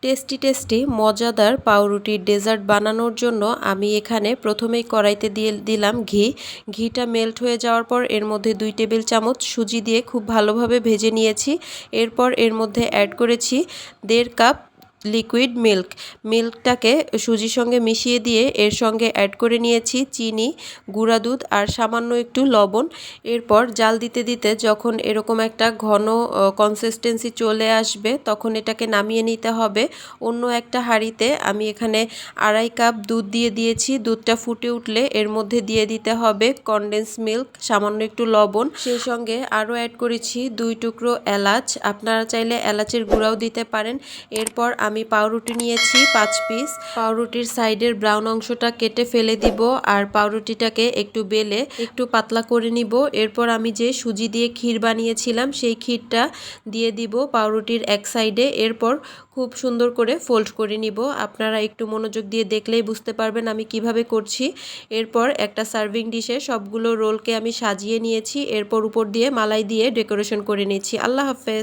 Tasty tasty মজাদার পাউরুটির dessert বানানোর জন্য আমি এখানে প্রথমেই কড়াইতে দিয়ে দিলাম ঘিটা মেল্ট হয়ে যাওয়ার পর এর মধ্যে 2 টেবিল চামচ সুজি দিয়ে খুব ভালোভাবে ভেজে নিয়েছি। এরপর এর মধ্যে অ্যাড করেছি 1.5 কাপ লিকুইড মিল্কটাকে সুজির সঙ্গে মিশিয়ে দিয়ে এর সঙ্গে অ্যাড করে নিয়েছি চিনি, গুঁড়া দুধ আর সামান্য একটু লবণ। এরপর জাল দিতে দিতে যখন এরকম একটা ঘন কনসিস্টেন্সি চলে আসবে তখন এটাকে নামিয়ে নিতে হবে। অন্য একটা হাঁড়িতে আমি এখানে 2.5 কাপ দুধ দিয়ে দিয়েছি। দুধটা ফুটে উঠলে এর মধ্যে দিয়ে দিতে হবে কনডেন্স মিল্ক, সামান্য একটু লবণ, সেই সঙ্গে আরও অ্যাড করেছি 2 টুকরো এলাচ, আপনারা চাইলে এলাচের গুঁড়াও দিতে পারেন। এরপর আমি পাউরুটি নিয়েছি 5 পিস। পাউরুটির সাইডের ব্রাউন অংশটা কেটে ফেলে দিব আর পাউরুটিটাকে একটু বেলে একটু পাতলা করে নিব। এরপর আমি যে সুজি দিয়ে ক্ষীর বানিয়েছিলাম সেই ক্ষীরটা দিয়ে দিব পাউরুটির এক সাইডে। এরপর খুব সুন্দর করে ফোল্ড করে নিব। আপনারা একটু মনোযোগ দিয়ে দেখলেই বুঝতে পারবেন আমি কিভাবে করছি। এরপর একটা সার্ভিং ডিশে সবগুলো রোলকে আমি সাজিয়ে নিয়েছি। এরপর উপর দিয়ে মালাই দিয়ে ডেকোরেশন করে নিয়েছি। আল্লাহ হাফেজ।